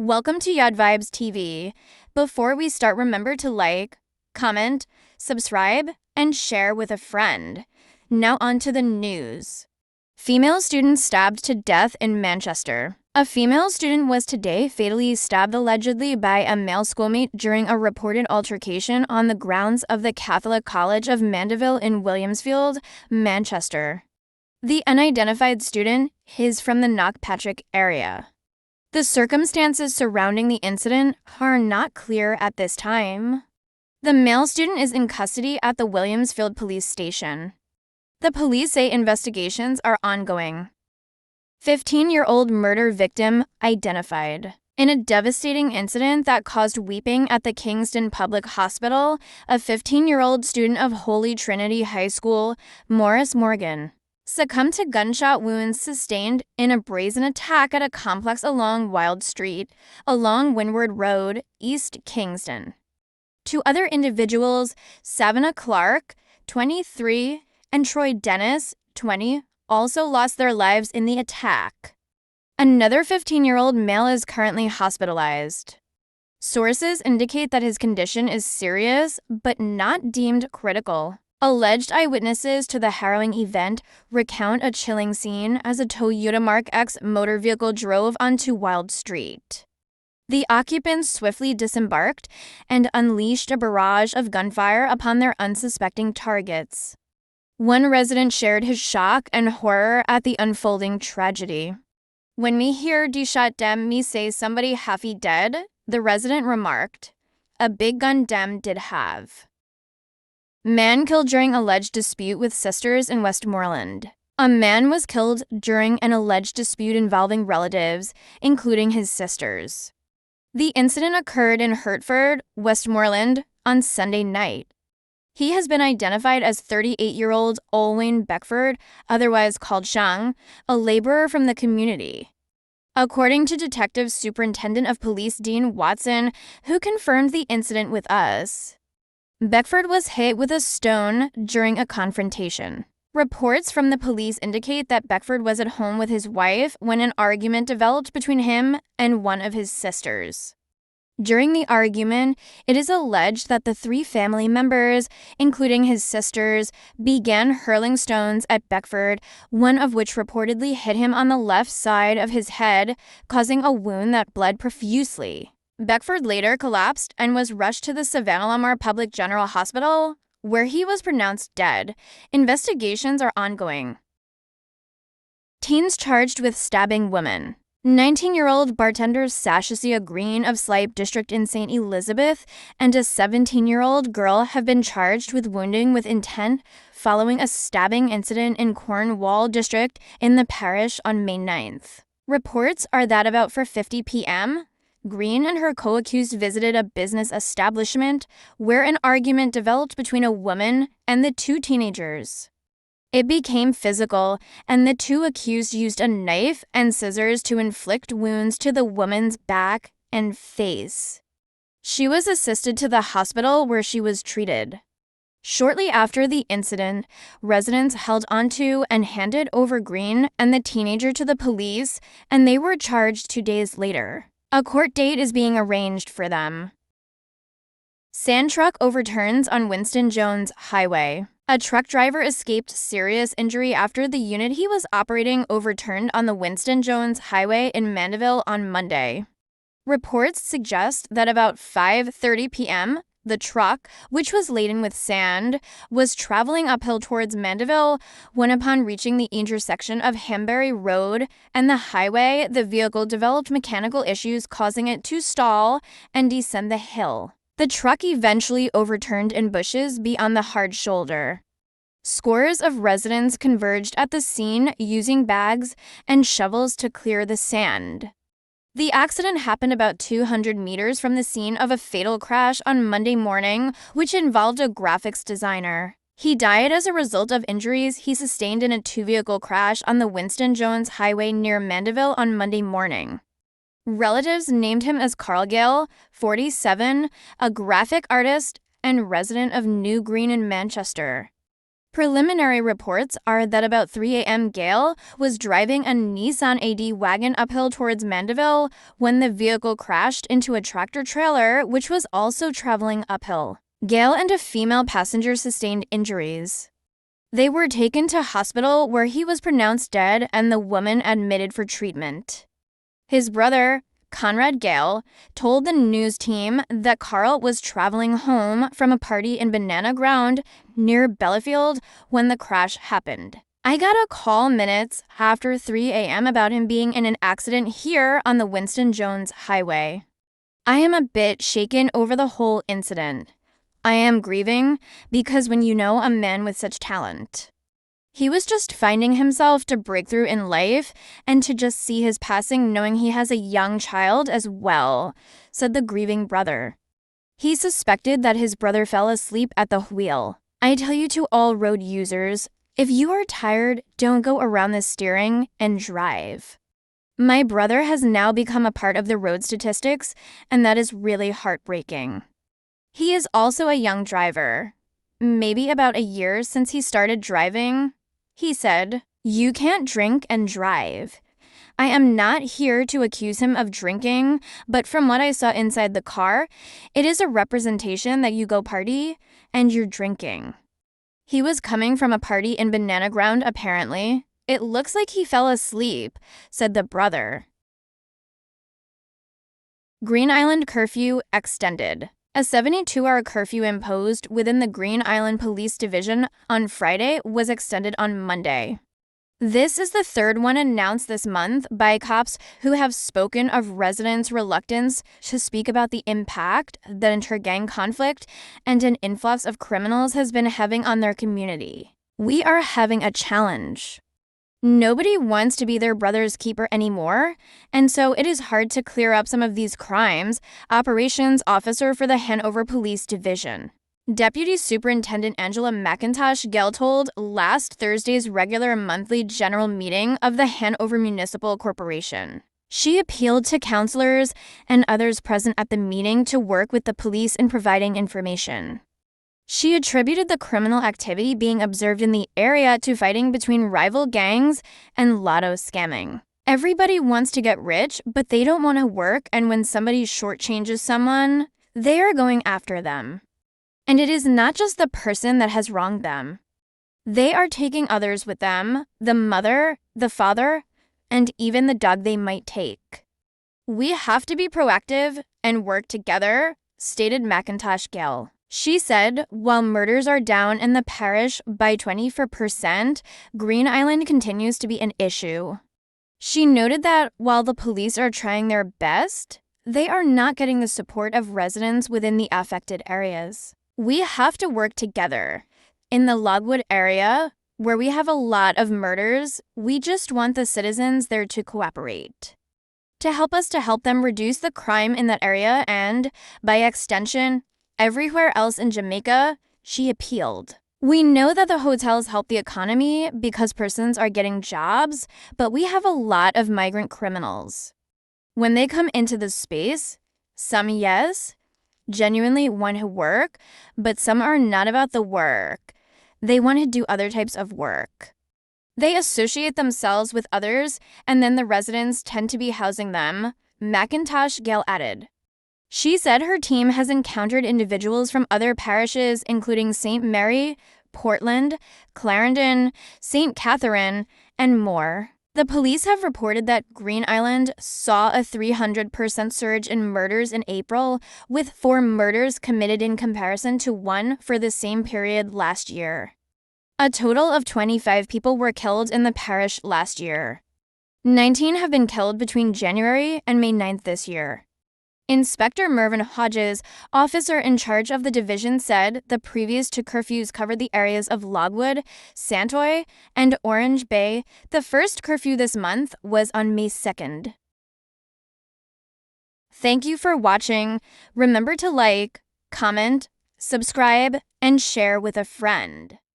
Welcome to Yawdvybz TV. Before we start, remember to like, comment, subscribe, and share with a friend. Now on to the news. Female student stabbed to death in Manchester. A female student was today fatally stabbed allegedly by a male schoolmate during a reported altercation on the grounds of the Catholic College of Mandeville in Williamsfield, Manchester. The unidentified student is from the Knockpatrick area. The circumstances surrounding the incident are not clear at this time. The male student is in custody at the Williamsfield police station. The police say investigations are ongoing. 15-year-old murder victim identified. In a devastating incident that caused weeping at the Kingston Public Hospital, a 15-year-old student of Holy Trinity High School, Maurice Morgan, succumbed to gunshot wounds sustained in a brazen attack at a complex along Wild Street, along Windward Road, East Kingston. Two other individuals, Savannah Clark, 23, and Troy Dennis, 20, also lost their lives in the attack. Another 15-year-old male is currently hospitalized. Sources indicate that his condition is serious, but not deemed critical. Alleged eyewitnesses to the harrowing event recount a chilling scene as a Toyota Mark X motor vehicle drove onto Wild Street. The occupants swiftly disembarked and unleashed a barrage of gunfire upon their unsuspecting targets. One resident shared his shock and horror at the unfolding tragedy. "When me hear de shot dem, me say somebody halfy dead," the resident remarked. "A big gun dem did have." Man killed during alleged dispute with sisters in Westmoreland. A man was killed during an alleged dispute involving relatives, including his sisters. The incident occurred in Hertford, Westmoreland, on Sunday night. He has been identified as 38-year-old Olwyn Beckford, otherwise called Shang, a laborer from the community. According to Detective Superintendent of Police Dean Watson, who confirmed the incident with us, Beckford was hit with a stone during a confrontation. Reports from the police indicate that Beckford was at home with his wife when an argument developed between him and one of his sisters. During the argument, it is alleged that the three family members, including his sisters, began hurling stones at Beckford, one of which reportedly hit him on the left side of his head, causing a wound that bled profusely. Beckford later collapsed and was rushed to the Savannah Public General Hospital, where he was pronounced dead. Investigations are ongoing. Teens charged with stabbing women. 19-year-old bartender Sashasia Green of Slipe District in St. Elizabeth and a 17-year-old girl have been charged with wounding with intent following a stabbing incident in Cornwall District in the parish on May 9th. Reports are that about 4:50 p.m., Green and her co-accused visited a business establishment where an argument developed between a woman and the two teenagers. It became physical, and the two accused used a knife and scissors to inflict wounds to the woman's back and face. She was assisted to the hospital where she was treated. Shortly after the incident, residents held onto and handed over Green and the teenager to the police, and they were charged 2 days later. A court date is being arranged for them. Sand truck overturns on Winston Jones Highway. A truck driver escaped serious injury after the unit he was operating overturned on the Winston Jones Highway in Mandeville on Monday. Reports suggest that about 5:30 p.m., the truck, which was laden with sand, was traveling uphill towards Mandeville when, upon reaching the intersection of Hambury Road and the highway, the vehicle developed mechanical issues causing it to stall and descend the hill. The truck eventually overturned in bushes beyond the hard shoulder. Scores of residents converged at the scene using bags and shovels to clear the sand. The accident happened about 200 meters from the scene of a fatal crash on Monday morning, which involved a graphics designer. He died as a result of injuries he sustained in a two-vehicle crash on the Winston Jones Highway near Mandeville on Monday morning. Relatives named him as Carl Gale, 47, a graphic artist and resident of New Green in Manchester. Preliminary reports are that about 3 a.m. Gail was driving a Nissan AD wagon uphill towards Mandeville when the vehicle crashed into a tractor-trailer, which was also traveling uphill. Gail and a female passenger sustained injuries. They were taken to hospital where he was pronounced dead and the woman admitted for treatment. His brother, Conrad Gale, told the news team that Carl was traveling home from a party in Banana Ground near Bellafield when the crash happened. I got a call minutes after 3 a.m. about him being in an accident here on the Winston Jones Highway. I am a bit shaken over the whole incident. I am grieving because when you know a man with such talent, he was just finding himself to break through in life and to just see his passing knowing he has a young child as well, said the grieving brother. He suspected that his brother fell asleep at the wheel. I tell you to all road users, if you are tired, don't go around the steering and drive. My brother has now become a part of the road statistics, and that is really heartbreaking. He is also a young driver, maybe about a year since he started driving. He said, "You can't drink and drive." I am not here to accuse him of drinking, but from what I saw inside the car, it is a representation that you go party and you're drinking. He was coming from a party in Banana Ground, apparently. It looks like he fell asleep, said the brother. Green Island curfew extended. A 72-hour curfew imposed within the Green Island Police Division on Friday was extended on Monday. This is the third one announced this month by cops who have spoken of residents' reluctance to speak about the impact that inter-gang conflict and an influx of criminals has been having on their community. We are having a challenge. Nobody wants to be their brother's keeper anymore, and so it is hard to clear up some of these crimes, operations officer for the Hanover Police Division. Deputy Superintendent Angela McIntosh Gell told last Thursday's regular monthly general meeting of the Hanover Municipal Corporation. She appealed to counselors and others present at the meeting to work with the police in providing information. She attributed the criminal activity being observed in the area to fighting between rival gangs and lotto scamming. Everybody wants to get rich, but they don't want to work, and when somebody shortchanges someone, they are going after them. And it is not just the person that has wronged them. They are taking others with them, the mother, the father, and even the dog they might take. We have to be proactive and work together, stated McIntosh Gell. She said, while murders are down in the parish by 24%, Green Island continues to be an issue. She noted that while the police are trying their best, they are not getting the support of residents within the affected areas. We have to work together. In the Logwood area, where we have a lot of murders, we just want the citizens there to cooperate, to help them reduce the crime in that area and, by extension, everywhere else in Jamaica, she appealed. We know that the hotels help the economy because persons are getting jobs, but we have a lot of migrant criminals. When they come into the space, some, yes, genuinely want to work, but some are not about the work. They want to do other types of work. They associate themselves with others, and then the residents tend to be housing them, McIntosh Gale added. She said her team has encountered individuals from other parishes, including St. Mary, Portland, Clarendon, St. Catherine, and more. The police have reported that Green Island saw a 300% surge in murders in April, with 4 murders committed in comparison to 1 for the same period last year. A total of 25 people were killed in the parish last year. 19 have been killed between January and May 9th this year. Inspector Mervyn Hodges, officer in charge of the division, said the previous 2 curfews covered the areas of Logwood, Santoy, and Orange Bay. The first curfew this month was on May 2nd. Thank you for watching. Remember to like, comment, subscribe, and share with a friend.